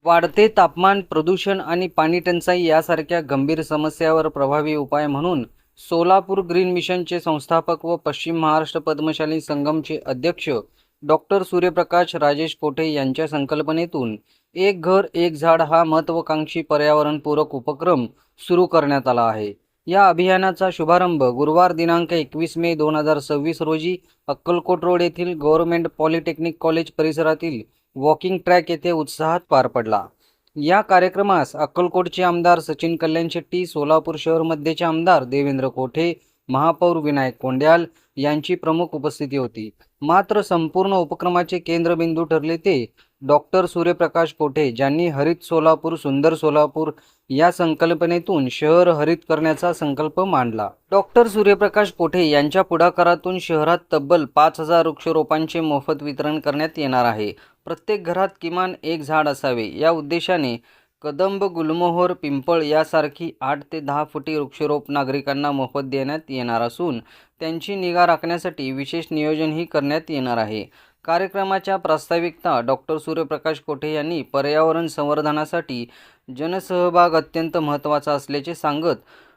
वाढते तापमान, प्रदूषण आणि पाणी टंचाई यासारख्या गंभीर समस्यावर प्रभावी उपाय म्हणून सोलापूर ग्रीन मिशनचे संस्थापक व पश्चिम महाराष्ट्र पद्मशाली संगमचे अध्यक्ष डॉक्टर सूर्यप्रकाश राजेश कोठे यांच्या संकल्पनेतून एक घर एक झाड हा महत्त्वाकांक्षी पर्यावरणपूरक उपक्रम सुरू करण्यात आला आहे। या अभियानाचा शुभारंभ गुरुवार दिनांक 21 मे 2026 रोजी अक्कलकोट रोड येथील गव्हर्नमेंट पॉलिटेक्निक कॉलेज परिसरातील वॉकिंग ट्रॅक येथे उत्साहात पार पडला। या कार्यक्रमास अक्कलकोटचे आमदार सचिन कल्याण शेट्टी, सोलापूर शहर मध्येचे आमदार देवेंद्र कोठे, महापौर विनायक कोंड्याल यांची प्रमुख उपस्थिती होती। मात्र संपूर्ण उपक्रमाचे केंद्रबिंदू ठरले ते डॉक्टर सूर्यप्रकाश कोठे, ज्यांनी हरित सोलापूर सुंदर सोलापूर या संकल्पनेतून शहर हरित करण्याचा संकल्प मांडला। डॉक्टर सूर्यप्रकाश कोठे यांच्या पुढाकारातून शहरात तब्बल 5000 वृक्षरोपांचे मोफत वितरण करण्यात येणार आहे। प्रत्येक घरात किमान एक झाड असावे या उद्देशाने कदंब, गुलमोहर, पिंपळ यासारखी 8 ते 10 फुटी वृक्षरोप नागरिकांना मोफत देण्यात येणार असून त्यांची निगा राखण्यासाठी विशेष नियोजनही करण्यात येणार आहे। कार्यक्रमाच्या प्रास्ताविकता डॉक्टर सूर्यप्रकाश कोठे यांनी पर्यावरण संवर्धनासाठी जनसहभाग अत्यंत महत्त्वाचा असल्याचे सांगत,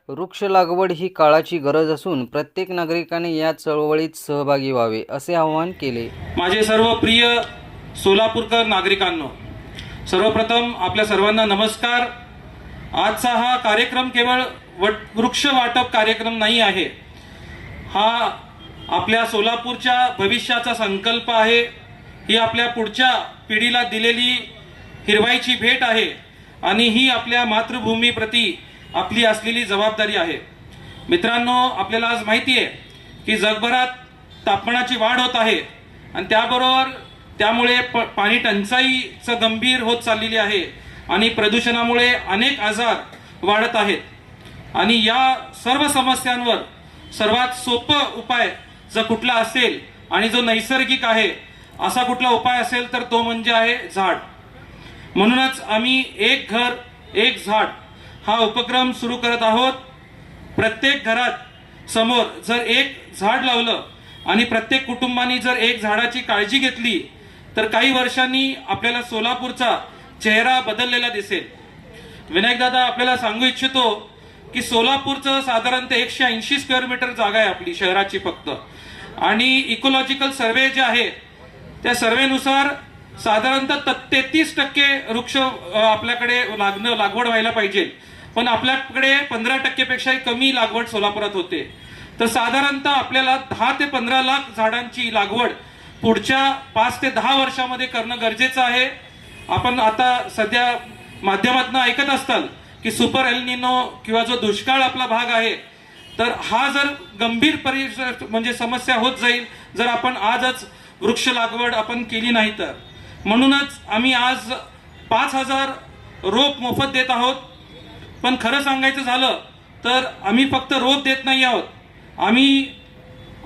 वृक्ष लागवड ही काळाची गरज असून प्रत्येक नागरिकाने या चळवळीत सहभागी व्हावे असे आवाहन केले। माझे सर्व प्रिय सोलापूरकर नागरिकांनो, सर्वप्रथम आपल्या सर्वांना नमस्कार। आजचा हा कार्यक्रम केवळ वृक्ष वाटप कार्यक्रम नाही आहे, हा आपल्या सोलापूरच्या भविष्याचा संकल्प आहे। ही आपल्या पुढच्या पिढीला दिलेली हिरवाईची भेट आहे आणि ही आपल्या मातृभूमीप्रती आपली असलेली जबाबदारी आहे। मित्रांनो, आपल्याला आज माहिती आहे की जगभरात तापमानाची वाढ होत आहे आणि त्यामुळे पाणी टंचाईचं गंभीर होत चाललेली आहे आणि प्रदूषणामुळे अनेक आजार वाढत आहेत। आणि या सर्व समस्यांवर सर्वात सोपा उपाय जर कुठला असेल आणि जो नैसर्गिक आहे असा कुठला उपाय असेल तर तो म्हणजे आहे झाड। म्हणूनच आम्ही एक घर एक झाड हा उपक्रम सुरू करत आहोत। प्रत्येक घरात समोर जर एक झाड लावलं आणि प्रत्येक कुटुंबाने जर एक झाडाची काळजी घेतली तर काही वर्षांनी आपल्याला सोलापूरचा चेहरा बदललेला दिसेल। विनायक दादा, आपल्याला सांगू इच्छितो की सोलापूरचं साधारणतः 180 स्क्वेअर मीटर जागा आहे आपली शहराची फक्त, आणि इकोलॉजिकल सर्वे जे आहे त्या सर्वेनुसार साधारणतः 33% वृक्ष आपल्याकडे लागवड व्हायला पाहिजे, पण आपल्याकडे 15% पेक्षाही कमी लागवड सोलापुरात होते। तर साधारणतः आपल्याला 10 ते 15 लाख झाडांची लागवड पुढच्या 5 ते 10 वर्षामध्ये करणं गरजेचं आहे। आपण आता सध्या माध्यमातून ऐकत असताल की सुपर एल निनो किंवा जो दुष्काळ आपला भाग आहे, तर हा जर गंभीर म्हणजे समस्या होत जाईल जर आपण आजच वृक्ष लागवड आपण केली नाही तर। म्हणूनच आम्ही आज 5000 रोप मोफत देत आहोत। पण खरं सांगायचं झालं तर आम्ही फक्त रोप देत नाही आहोत, आम्ही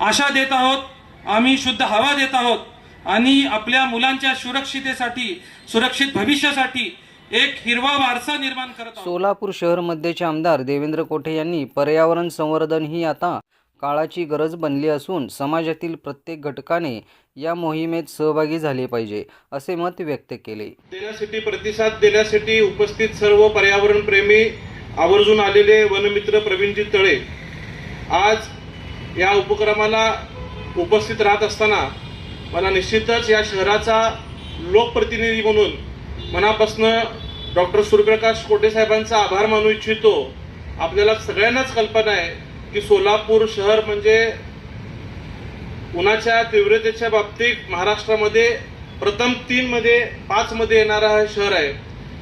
आशा देत आहोत, आम्ही शुद्ध हवा देत आहोत आणि आपल्या मुलांच्या सुरक्षिततेसाठी, सुरक्षित भविष्यासाठी एक हिरवा वारसा निर्माण करत आहोत। सोलापूर शहर मध्येचे आमदार देवेंद्र कोठे यांनी पर्यावरण संवर्धन ही आता काळाची गरज बनली असून समाजातील प्रत्येक घटकाने या मोहिमेत सहभागी झाले पाहिजे असे मत व्यक्त केले। प्रतिसाद देण्यासाठी उपस्थित सर्व पर्यावरण प्रेमी आवर्जून आलेले वनमित्र प्रवीणजी तळे आज या उपक्रमाला उपस्थित राहत असताना मला निश्चितच या शहराचा लोकप्रतिनिधी म्हणून मनापासून डॉक्टर सूर्यप्रकाश कोठे साहेबांचा आभार मानू इच्छितो। आपल्याला सगळ्यांनाच कल्पना आहे की सोलापूर शहर म्हणजे उन्हाच्या तीव्रतेच्या बाबतीत महाराष्ट्रामध्ये प्रथम 5 मध्ये येणारा हा शहर आहे।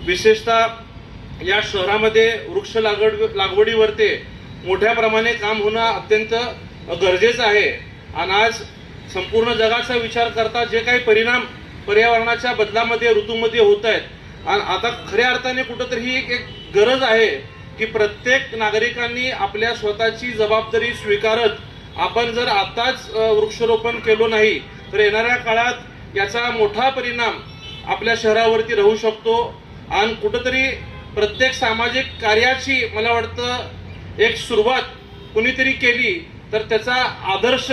विशेषतः या शहरामध्ये वृक्ष लागवडीवरती मोठ्या प्रमाणे काम होणं अत्यंत गरजेचं आहे। आणि आज संपूर्ण जगाचा विचार करता जे काही परिणाम पर्यावरणाच्या बदलामध्ये ऋतूमध्ये होत आहेत, आणि आता खऱ्या अर्थाने कुठंतरी ही एक गरज आहे की प्रत्येक नागरिकांनी आपल्या स्वतःची जबाबदारी स्वीकारत आपण जर आताच वृक्षारोपण केलो नाही तर येणाऱ्या काळात याचा मोठा परिणाम आपल्या शहरावरती राहू शकतो। आणि कुठंतरी प्रत्येक सामाजिक कार्याची मला वाटतं एक सुरुवात कुणीतरी केली तर त्याचा आदर्श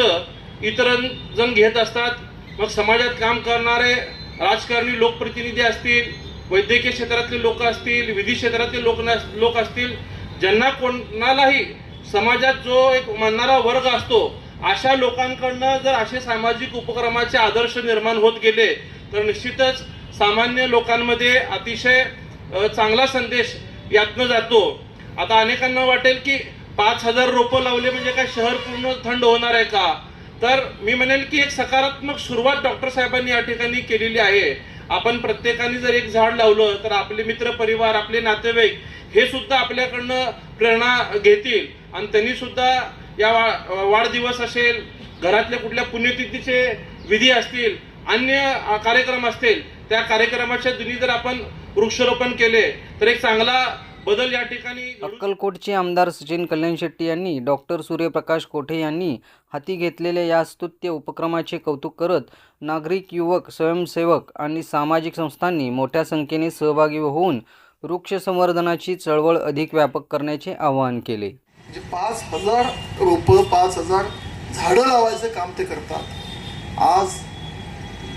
इतर जण घेत असतात। मग समाजात काम करणारे राजकारणी, लोकप्रतिनिधी असतील, वैद्यकीय क्षेत्रातले लोक असतील, विधी क्षेत्रातले लोक असतील, ज्यांना कोणालाही समाजात जो एक मानणारा वर्ग असतो, अशा लोकांकडनं जर असे सामाजिक उपक्रमाचे आदर्श निर्माण होत गेले तर निश्चितच सामान्य लोकांमध्ये अतिशय चांगला संदेश यातनं जातो. आता अनेकांना वाटेल की 5,000 रोपं लावले म्हणजे काय शहर पूर्ण थंड होणार आहे का? तर मी म्हणेल की एक सकारात्मक सुरुवात डॉक्टर साहेबांनी या ठिकाणी केलेली आहे. आपण प्रत्येकाने जर एक झाड लावलं तर आपले मित्र परिवार, आपले नातेवाईक हे सुद्धा आपल्याकडनं प्रेरणा घेतील आणि त्यांनी सुद्धा या वाढदिवस असेल, घरातल्या कुठल्या पुण्यतिथीचे विधी असतील, अन्य कार्यक्रम असतील, त्या कार्यक्रमाच्या दिनी जर आपण वृक्षारोपण केले तर एक चांगला बदल या ठिकाणी अक्कलकोटचे आमदार सचिन कल्याण शेट्टी यांनी डॉक्टर सूर्यप्रकाश कोठे यांनी हाती घेतलेल्या या स्तुत्य उपक्रमाचे कौतुक करत नागरिक, युवक, स्वयंसेवक आणि सामाजिक संस्थांनी मोठ्या संख्येने सहभागी होऊन वृक्ष संवर्धनाची चळवळ अधिक व्यापक करण्याचे आवाहन केले. म्हणजे 5,000 रोपं, 5,000 झाडं लावायचं काम ते करतात. आज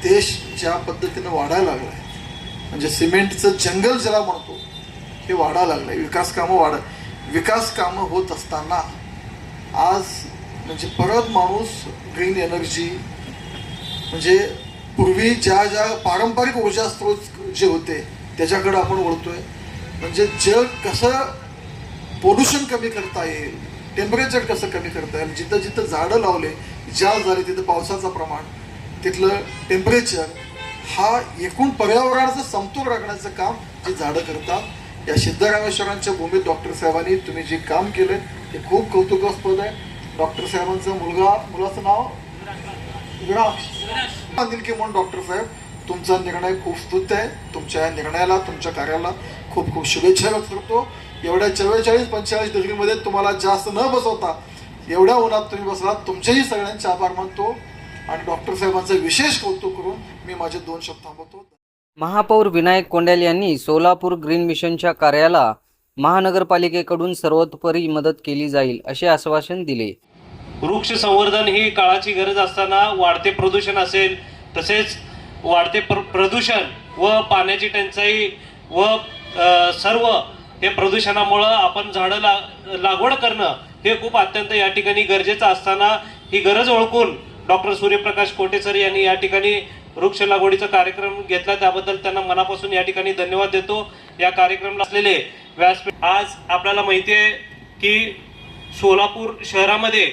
देश ज्या पद्धतीनं वाढायला लागला आहे, म्हणजे सिमेंटचं जंगल ज्याला म्हणतो हे वाढायला लागलं आहे. विकास कामं होत असताना आज म्हणजे परत माणूस ग्रीन एनर्जी म्हणजे पूर्वी ज्या पारंपरिक ऊर्जा स्रोत जे होते त्याच्याकडे आपण वळतोय. म्हणजे जग कसं पोल्युशन कमी करता येईल, टेम्परेचर कसं कमी करता येईल, जिथं जिथं झाडं लावले, ज्या झाले तिथं पावसाचं प्रमाण, तिथलं टेम्परेचर, हा एकूण पर्यावरणाचं समतोल राखण्याचं काम जे झाडं करतात. या सिद्धरामेश्वरांच्या भूमीत डॉक्टर साहेबांनी तुम्ही जे काम केलं ते खूप कौतुकास्पद आहे. डॉक्टर साहेबांचा मुलाचं नाव की म्हणून डॉक्टर साहेब, तुमचा निर्णय खूप स्तुत्य आहे. तुमच्या निर्णयाला, तुमच्या कार्याला खूप खूप शुभेच्छा व्यक्त करतो. एवढ्या 44-45 डिग्रीमध्ये तुम्हाला जास्त न बसवता एवढ्या उन्हात तुम्ही बसलात, तुमचेही सगळ्यांचे आभार मानतो आणि डॉक्टर साहेबांचं विशेष कौतुक करून मी माझे 2 शब्द थांबवतो. महापौर विनायक कोंडेल यांनी सोलापूर ग्रीन मिशनच्या कार्याला महानगरपालिकेकडून सर्वतोपरी मदत केली जाईल असे आश्वासन दिले. वृक्ष संवर्धन ही काळाची गरज असताना वाढते प्रदूषण असेल, तसेच वाढते प्रदूषण व पाण्याची टंचाई व सर्व हे प्रदूषणामुळं आपण झाडं लागवड करणं हे खूप अत्यंत या ठिकाणी गरजेचं असताना ही गरज ओळखून डॉक्टर सूर्यप्रकाश कोठे सर यांनी या ठिकाणी वृक्ष लागवडीचा कार्यक्रम घेतला, त्याबद्दल त्यांना मनापासून या ठिकाणी धन्यवाद देतो. या कार्यक्रमाला असलेले व्यासपीठ, आज आपल्याला माहिती आहे की सोलापूर शहरामध्ये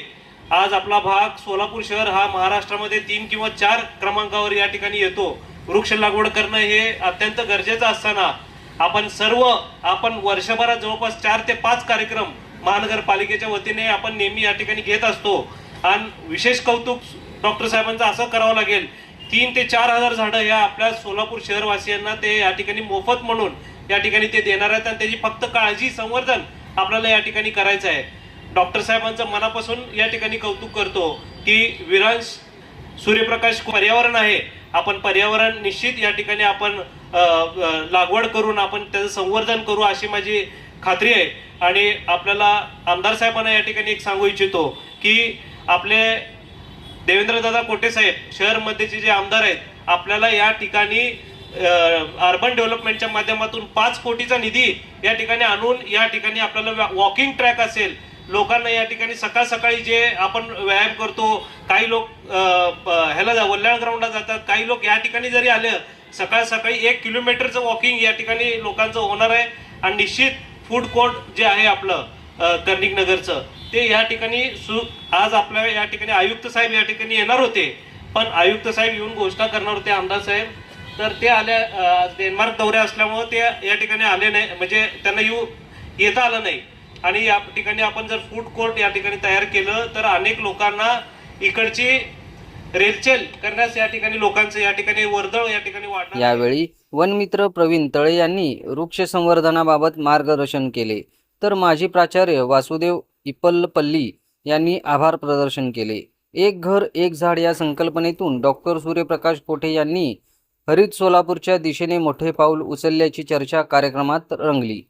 आज आपला भाग सोलापूर शहर हा महाराष्ट्रामध्ये 3 किंवा 4 क्रमांकावर या ठिकाणी येतो. वृक्ष लागवड करणं हे अत्यंत गरजेचं असताना आपण वर्षभरात जवळपास 4 ते 5 कार्यक्रम महानगरपालिकेच्या वतीने आपण नेहमी या ठिकाणी घेत असतो. आणि विशेष कौतुक डॉक्टर साहेबांचं असं करावं लागेल, 3 ते 4,000 झाडं या आपल्या सोलापूर शहरवासियांना ते या ठिकाणी मोफत म्हणून या ठिकाणी ते देणार आहेत आणि त्याची फक्त काळजी, संवर्धन आपल्याला या ठिकाणी करायचं आहे. डॉक्टर साहेबांचं मनापासून या ठिकाणी कौतुक करतो की विरांश सूर्यप्रकाश पर्यावरण आहे, आपण पर्यावरण निश्चित या ठिकाणी आपण लागवड करून आपण त्याचं संवर्धन करू अशी माझी खात्री आहे. आणि आपल्याला आमदार साहेबांना या ठिकाणी एक सांगू इच्छितो की आपले देवेंद्रदादा कोठे साहेब शहरमध्येचे जे आमदार आहेत, आपल्याला या ठिकाणी अर्बन डेव्हलपमेंटच्या माध्यमातून 5 कोटीचा निधी या ठिकाणी आणून या ठिकाणी आपल्याला वॉकिंग ट्रॅक असेल, लोकांना या ठिकाणी सकाळ सकाळी जे आपण व्यायाम करतो, काही लोक वल्ल्याळ ग्राउंडला जातात, काही लोक या ठिकाणी जरी आले सकाळ सकाळी 1 किलोमीटरचं वॉकिंग या ठिकाणी लोकांचं होणार आहे. आणि निश्चित फूड कोर्ट जे आहे आपलं कर्णिक नगरचं ते या ठिकाणी आज आपल्या या ठिकाणी आयुक्त साहेब या ठिकाणी येणार होते, पण आयुक्त साहेब येऊन घोषणा करणार होते आमदार साहेब, तर ते डेन्मार्क दौरे असल्यामुळे ते या ठिकाणी आले नाही, म्हणजे त्यांना येता आलं नाही. आणि या ठिकाणी आपण जर फूड कोर्ट या ठिकाणी तयार केलं तर अनेक लोकांना इकडची रेलचेल करण्यास या ठिकाणी लोकांचं या ठिकाणी वर्दळ या ठिकाणी वाढणार. यावेळी वनमित्र प्रवीण तळे यांनी वृक्ष संवर्धनाबाबत मार्गदर्शन केले, तर माजी प्राचार्य वासुदेव इपलपल्ली यांनी आभार प्रदर्शन केले. एक घर एक झाड या संकल्पनेतून डॉक्टर सूर्यप्रकाश कोठे यांनी हरित सोलापूरच्या दिशेने मोठे पाऊल उचलल्याची चर्चा कार्यक्रमात रंगली.